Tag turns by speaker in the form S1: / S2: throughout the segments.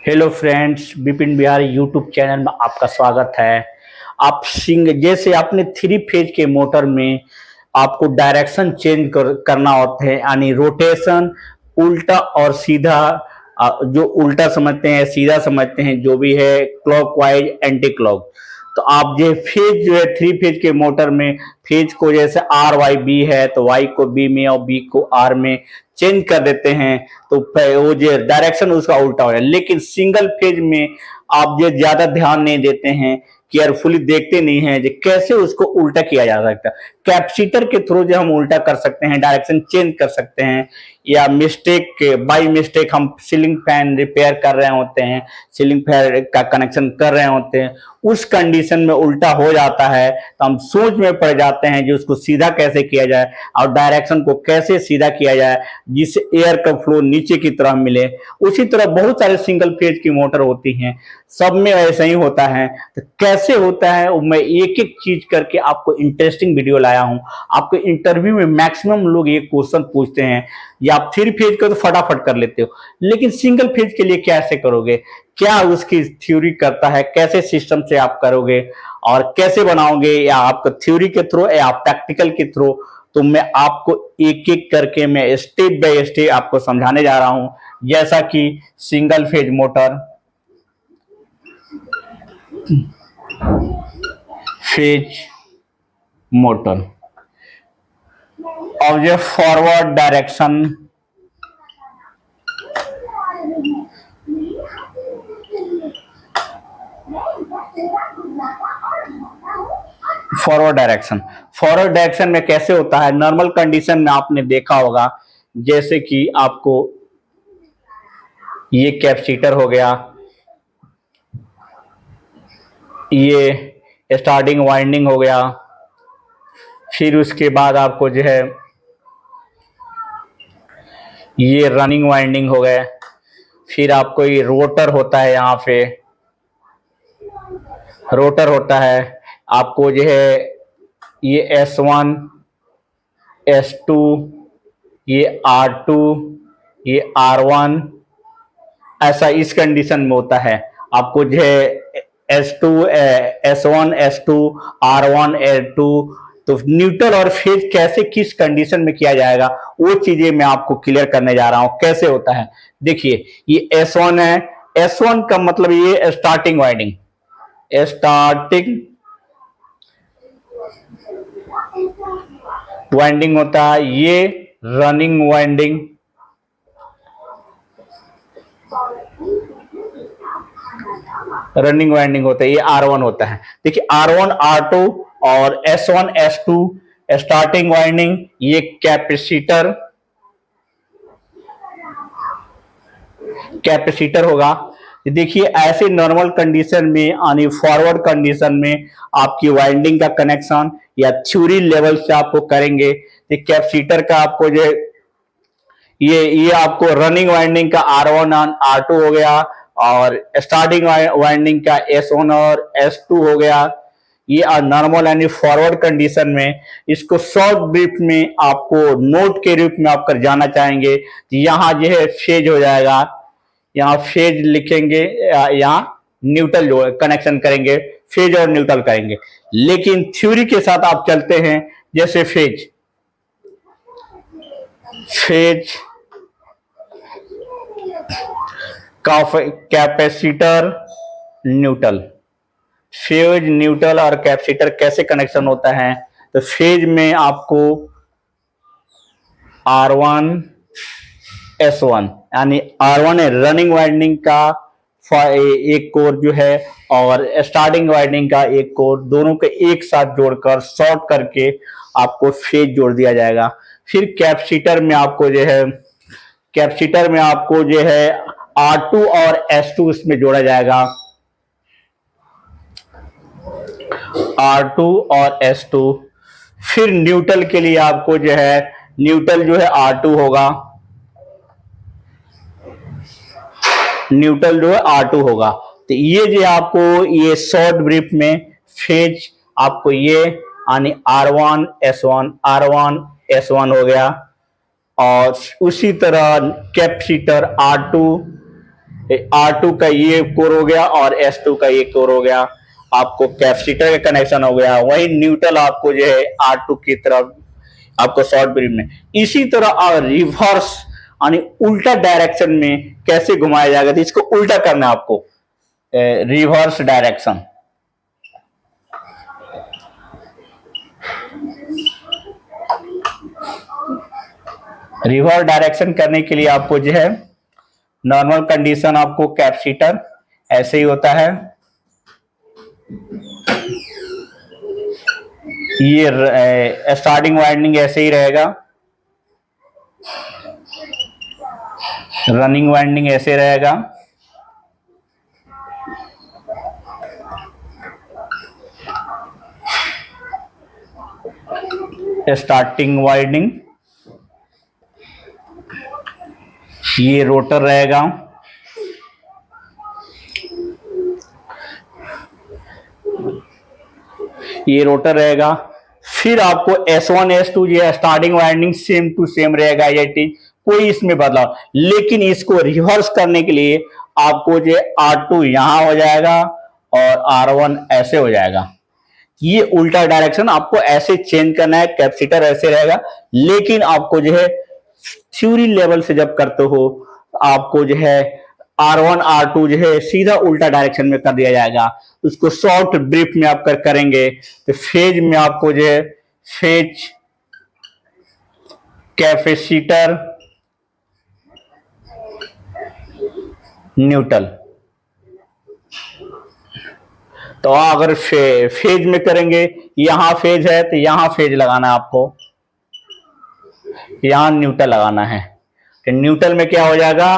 S1: Hello friends, Bipin Bihari YouTube channel में आपका स्वागत है। आप सिंग जैसे आपने थ्री फेज के मोटर में आपको डायरेक्शन चेंज करना होता है, यानी रोटेशन उल्टा और सीधा। जो उल्टा समझते हैं सीधा समझते हैं, जो भी है क्लॉकवाइज एंटी क्लॉक। तो आप जो फेज जो है थ्री फेज के मोटर में फेज को जैसे आर वाई बी है तो वाई को बी में और बी को आर में चेंज कर देते हैं, तो वो जो डायरेक्शन उसका उल्टा हो जाए। लेकिन सिंगल फेज में आप जो ज्यादा ध्यान नहीं देते हैं, केयरफुली देखते नहीं हैं जो कैसे उसको उल्टा किया जा सकता है। कैपेसिटर के थ्रू जो हम उल्टा कर सकते हैं, डायरेक्शन चेंज कर सकते हैं, या मिस्टेक बाई मिस्टेक हम सीलिंग फैन रिपेयर कर रहे होते हैं, सीलिंग फैन का कनेक्शन कर रहे होते हैं, उस कंडीशन में उल्टा हो जाता है तो हम सोच में पड़ जाते हैं कि उसको सीधा कैसे किया जाए और डायरेक्शन को कैसे सीधा किया जाए जिससे एयर का फ्लो नीचे की तरफ मिले। उसी तरह बहुत सारे सिंगल फेज की मोटर होती हैं, सब में ऐसा ही होता है। तो कैसे होता है वो मैं एक एक चीज करके आपको इंटरेस्टिंग वीडियो लाया हूं। आपको इंटरव्यू में मैक्सिमम लोग ये क्वेश्चन पूछते हैं, या आप थ्री फेज का तो फटाफट कर लेते हो, लेकिन सिंगल फेज के लिए कैसे करोगे, क्या उसकी थ्योरी करता है, कैसे सिस्टम से आप करोगे और कैसे बनाओगे, या आपका थ्योरी के थ्रू या प्रैक्टिकल के थ्रू। तो मैं आपको एक एक करके मैं स्टेप बाय स्टेप आपको समझाने जा रहा हूं। जैसा कि single phase motor, phase motor और ये फॉरवर्ड डायरेक्शन, फॉरवर्ड डायरेक्शन में कैसे होता है। नॉर्मल कंडीशन में आपने देखा होगा, जैसे कि आपको ये कैपेसिटर हो गया, ये स्टार्टिंग वाइंडिंग हो गया, फिर उसके बाद आपको जो है ये रनिंग वाइंडिंग हो गए, फिर आपको ये रोटर होता है, यहाँ पे रोटर होता है। आपको जो है ये S1 S2, ये R2, ये R1, ऐसा इस कंडीशन में होता है। आपको जो है S2 S1 S2 R1 R2, तो न्यूट्रल और फेज कैसे किस कंडीशन में किया जाएगा वो चीजें मैं आपको क्लियर करने जा रहा हूं कैसे होता है। देखिए ये S1 है, S1 का मतलब ये स्टार्टिंग वाइंडिंग, स्टार्टिंग वाइंडिंग होता है। ये रनिंग वाइंडिंग, रनिंग वाइंडिंग होता है, ये R1 होता है। देखिए R1 R2 और S1 S2 स्टार्टिंग वाइंडिंग, ये कैपेसिटर, कैपेसिटर होगा। देखिए ऐसे नॉर्मल कंडीशन में यानी फॉरवर्ड कंडीशन में आपकी वाइंडिंग का कनेक्शन या थ्योरी लेवल से आपको करेंगे। तो कैपेसिटर का आपको जो ये आपको रनिंग वाइंडिंग का R1 और R2 हो गया, और स्टार्टिंग वाइंडिंग का S1 और S2 हो गया। ये नॉर्मल यानी फॉरवर्ड कंडीशन में। इसको शॉर्ट ब्रीफ में आपको नोट के रूप में आप कर जाना चाहेंगे तो यहाँ जो है फेज हो जाएगा, यहाँ फेज लिखेंगे, यहाँ न्यूट्रल जो है कनेक्शन करेंगे, फेज और न्यूट्रल करेंगे। लेकिन थ्योरी के साथ आप चलते हैं, जैसे phase capacitor neutral, phase neutral और कैपेसिटर कैसे कनेक्शन होता है। तो फेज में आपको R1 S1 यानी R1 है रनिंग वाइंडिंग का एक कोर जो है, और स्टार्टिंग वाइंडिंग का एक कोर, दोनों को एक साथ जोड़कर शॉर्ट करके आपको फेज जोड़ दिया जाएगा। फिर कैपेसिटर में आपको जो है, कैपेसिटर में आपको जो है R2 और S2 इसमें जोड़ा जाएगा, R2 और S2। फिर न्यूट्रल के लिए आपको जो है, न्यूट्रल जो है R2 होगा, न्यूट्रल जो है R2 होगा। तो ये जो आपको ये शॉर्ट ब्रीफ में फेज आपको ये यानी R1 S1 R1 S1 हो गया, और उसी तरह कैपेसिटर R2 R2 का ये कोर हो गया और S2 का ये कोर हो गया, आपको कैपेसिटर का कनेक्शन हो गया। वही न्यूट्रल आपको जो है R2 की तरफ आपको शॉर्ट ब्रीफ में। इसी तरह रिवर्स यानी उल्टा डायरेक्शन में कैसे घुमाया जाएगा, तो इसको उल्टा करना है आपको, रिवर्स डायरेक्शन। रिवर्स डायरेक्शन करने के लिए आपको जो है नॉर्मल कंडीशन आपको कैपेसिटर ऐसे ही होता है, ये स्टार्टिंग वाइंडिंग ऐसे ही रहेगा, रनिंग वाइंडिंग ऐसे रहेगा, स्टार्टिंग वाइंडिंग, ये रोटर रहेगा, ये रोटर रहेगा। फिर आपको S1 S2 जो है starting winding same to same रहेगा, ये कोई इसमें बदलाव, लेकिन इसको रिवर्स करने के लिए आपको जो R2 यहां हो जाएगा और R1 ऐसे हो जाएगा। ये उल्टा डायरेक्शन आपको ऐसे चेंज करना है, कैपेसिटर ऐसे रहेगा, लेकिन आपको जो है थ्योरी लेवल से जब करते हो आपको जो है R1 R2 जो है सीधा उल्टा डायरेक्शन में कर दिया जाएगा। उसको शॉर्ट ब्रीफ में आप करेंगे तो फेज में आपको जो है फेज, कैपेसिटर, न्यूट्रल। तो अगर फेज में करेंगे, यहां फेज है तो यहां फेज लगाना है आपको, यहां न्यूट्रल लगाना है। तो न्यूट्रल में क्या हो जाएगा,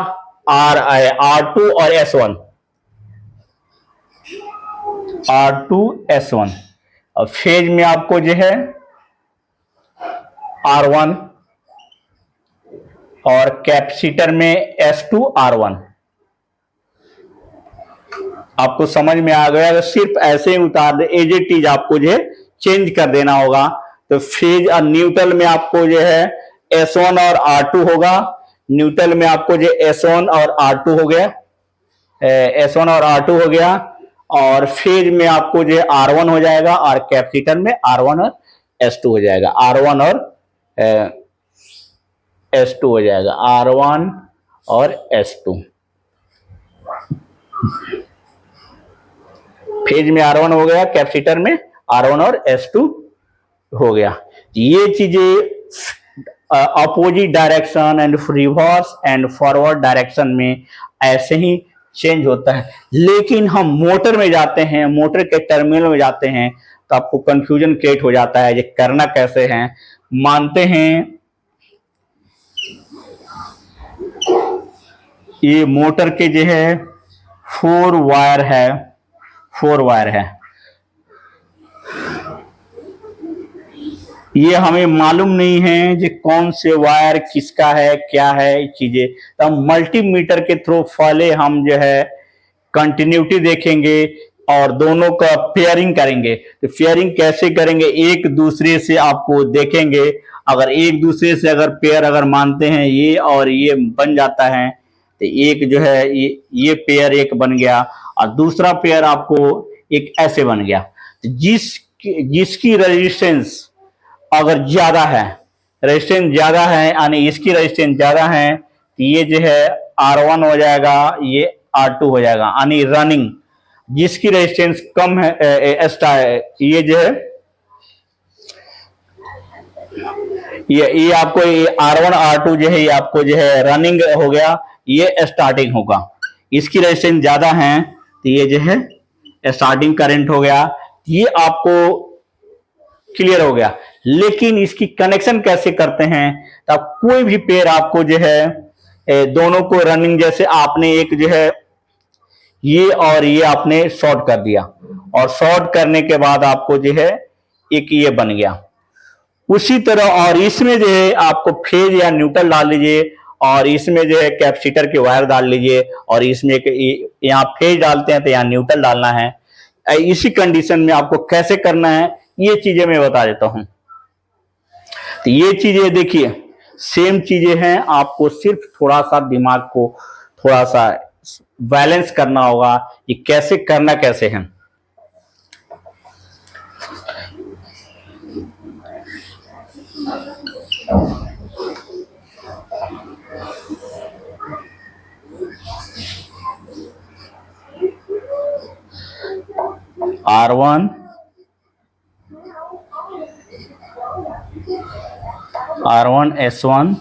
S1: R2 और S1, R2 S1। और फेज में आपको जो है R1 और कैपेसिटर में S2 R1। आपको समझ में आ गया, अगर सिर्फ ऐसे ही उतार दे, एज इट इज आपको जो है चेंज कर देना होगा। तो फेज और न्यूट्रल में आपको जो है S1 और R2 होगा, न्यूट्रल में आपको जो S1 और R2 हो गया, S1 और R2 हो गया, और फेज में आपको जो R1 हो जाएगा और कैपेसिटर में R1 और S2 हो जाएगा, R1 और S2 हो जाएगा, R1 और S2। फेज में R1 हो गया, कैपेसिटर में R1 और S2 हो गया। ये चीजें opposite direction and reverse and forward direction में ऐसे ही चेंज होता है। लेकिन हम मोटर में जाते हैं, मोटर के टर्मिनल में जाते हैं तो आपको कंफ्यूजन क्रिएट हो जाता है, ये करना कैसे है। मानते हैं ये मोटर के जो है 4 वायर है, ये हमें मालूम नहीं है कि कौन से वायर किसका है, क्या है चीजें। तो हम मल्टीमीटर के थ्रू पहले हम जो है कंटिन्यूटी देखेंगे और दोनों का पेयरिंग करेंगे। तो पेयरिंग कैसे करेंगे, एक दूसरे से आपको देखेंगे, अगर एक दूसरे से अगर पेयर अगर मानते हैं ये और ये बन जाता है तो एक जो है ये पेयर एक बन गया और दूसरा पेयर आपको एक ऐसे बन गया। तो जिसकी रेजिस्टेंस अगर ज्यादा है, रेजिस्टेंस ज्यादा है यानी इसकी रेजिस्टेंस ज्यादा है तो ये जो है R1 हो जाएगा, ये R2 हो जाएगा, यानी रनिंग। जिसकी रेजिस्टेंस कम है ये जो है ये आपको ये R1 R2 जो है ये आपको जो है रनिंग हो गया, ये स्टार्टिंग होगा। इसकी रेजिस्टेंस ज्यादा है तो ये जो है स्टार्टिंग करंट हो गया, ये आपको क्लियर हो गया। लेकिन इसकी कनेक्शन कैसे करते हैं, तो कोई भी पेयर आपको जो है दोनों को रनिंग, जैसे आपने एक जो है ये और ये आपने शॉर्ट कर दिया और शॉर्ट करने के बाद आपको जो है एक ये बन गया। उसी तरह और इसमें जो है आपको फेज या न्यूट्रल डाल लीजिए और इसमें जो है कैपेसिटर के वायर डाल लीजिए और इसमें यहाँ फेज डालते हैं तो यहाँ न्यूट्रल डालना है। इसी कंडीशन में आपको कैसे करना है ये चीजें मैं बता देता हूं। तो ये चीजें देखिए सेम चीजें हैं, आपको सिर्फ थोड़ा सा दिमाग को थोड़ा सा बैलेंस करना होगा। ये कैसे करना कैसे है। R1 S1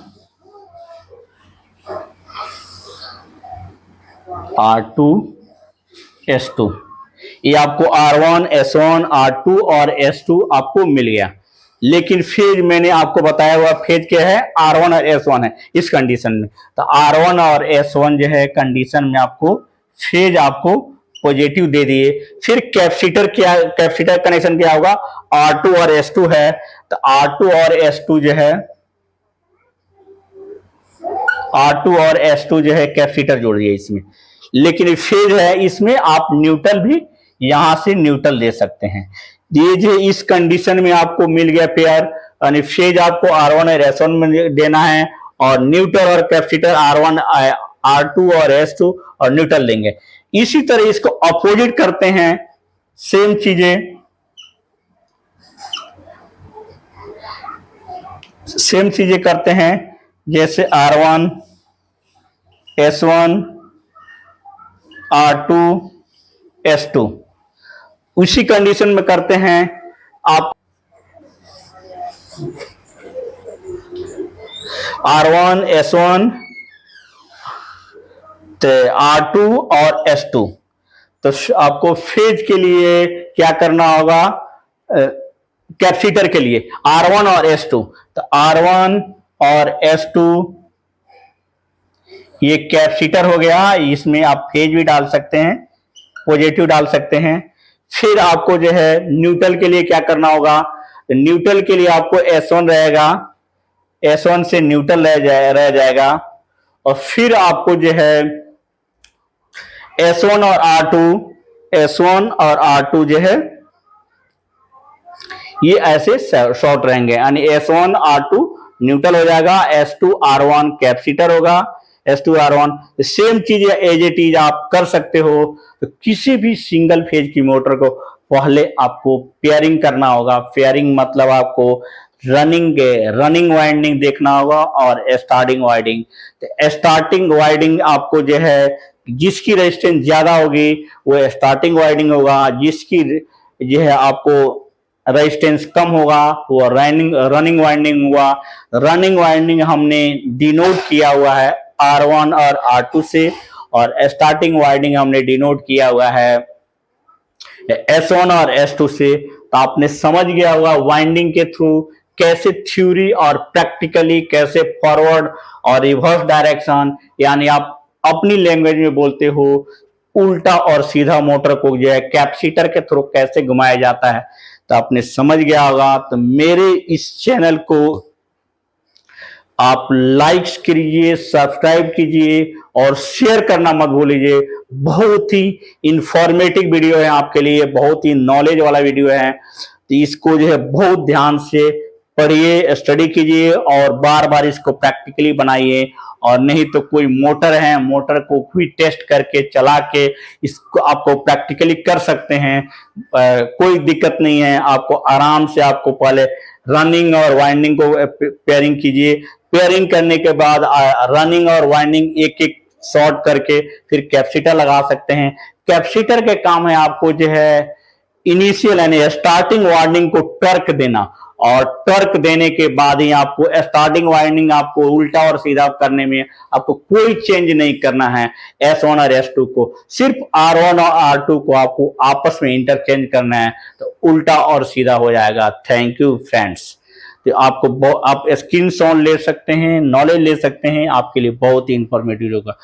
S1: R2 S2, ये आपको R1 S1 R2 और S2 आपको मिल गया। लेकिन फेज मैंने आपको बताया हुआ फेज क्या है, R1 और S1 है इस कंडीशन में। तो R1 और S1 जो है कंडीशन में आपको फेज आपको पॉजिटिव दे दिए। फिर कैपेसिटर कैपेसिटर कनेक्शन क्या होगा, R2 और S2 है, तो R2 और S2 जो है R2 और S2 जो है कैपेसिटर जोड़ दिए इसमें। लेकिन फेज है इसमें आप न्यूट्रल भी यहां से न्यूट्रल दे सकते हैं। ये जो इस कंडीशन में आपको मिल गया पेयर, यानी फेज आपको R1 और S1 में देना है और न्यूट्रल और कैपेसिटर R1 R2 और S2 और न्यूट्रल देंगे। इसी तरह इसको अपोजिट करते हैं, सेम चीजें करते हैं, जैसे R1 S1 R2 S2 उसी कंडीशन में करते हैं आप। R1 S1 तो R2 और S2, तो आपको फेज के लिए क्या करना होगा, कैपेसिटर के लिए R1 और S2, तो R1 और S2 ये कैपेसिटर हो गया। इसमें आप फेज भी डाल सकते हैं, पॉजिटिव डाल सकते हैं। फिर आपको जो है न्यूट्रल के लिए क्या करना होगा, न्यूट्रल के लिए आपको S1 रहेगा, S1 से न्यूट्रल रह जाएगा। और फिर आपको जो है S1 और R2 जो है ये ऐसे शॉर्ट रहेंगे, यानी S1 R2 न्यूट्रल हो जाएगा, S2 R1 कैपेसिटर होगा, S2 R1। सेम चीज एज इट इज आप कर सकते हो। तो किसी भी सिंगल फेज की मोटर को पहले आपको पेयरिंग करना होगा। पेयरिंग मतलब आपको रनिंग वाइंडिंग देखना होगा और स्टार्टिंग वाइंडिंग। तो स्टार्टिंग वाइंडिंग आपको जो है जिसकी रेजिस्टेंस ज्यादा होगी वो स्टार्टिंग वाइंडिंग होगा, जिसकी जो है आपको रेजिस्टेंस कम होगा वो रनिंग वाइंडिंग हुआ। रनिंग वाइंडिंग हमने डिनोट किया हुआ है R1 और R2 से, और स्टार्टिंग वाइंडिंग हमने डिनोट किया हुआ है S1 और S2 से। तो आपने समझ गया होगा वाइंडिंग के थ्रू कैसे थ्योरी और प्रैक्टिकली कैसे फॉरवर्ड और रिवर्स डायरेक्शन, यानी आप अपनी लैंग्वेज में बोलते हो उल्टा और सीधा मोटर को जो है कैपेसिटर के थ्रू कैसे घुमाया जाता है, तो आपने समझ गया होगा। तो मेरे इस चैनल को आप लाइक्स कीजिए, सब्सक्राइब कीजिए और शेयर करना मत भूलिए। बहुत ही इंफॉर्मेटिव वीडियो है आपके लिए, बहुत ही नॉलेज वाला वीडियो है। तो इसको जो है बहुत ध्यान से पढ़िए, स्टडी कीजिए और बार बार इसको प्रैक्टिकली बनाइए। और नहीं तो कोई मोटर है, मोटर को भी टेस्ट करके चला के इसको आपको प्रैक्टिकली कर सकते हैं। कोई दिक्कत नहीं है, आपको आराम से आपको पहले रनिंग और वाइंडिंग को पेयरिंग कीजिए। पेयरिंग करने के बाद रनिंग और वाइंडिंग एक एक शॉर्ट करके फिर कैपेसिटर लगा सकते हैं। कैपेसिटर के काम है आपको जो है इनिशियल यानी स्टार्टिंग वाइंडिंग को टर्क देना, और टर्क देने के बाद ही आपको स्टार्टिंग वाइंडिंग आपको उल्टा और सीधा करने में आपको कोई चेंज नहीं करना है। S1 और S2 को सिर्फ R1 और R2 को आपको आपस में इंटरचेंज करना है, तो उल्टा और सीधा हो जाएगा। Thank you friends. तो आपको आप स्क्रीनशॉट ले सकते हैं, नॉलेज ले सकते हैं, आपके लिए बहुत ही इंफॉर्मेटिव होगा।